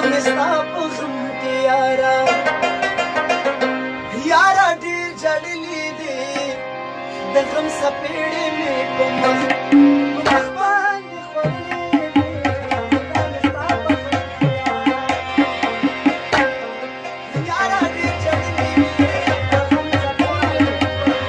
مستا په غم کې یارا یارا ډېر جړلې دي د غم سپېړې مې په مخ باندې خوړلې دي ستا مستا په غم کې یارا ډېر جړلې دي د غم سپېړې مې په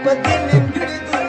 But then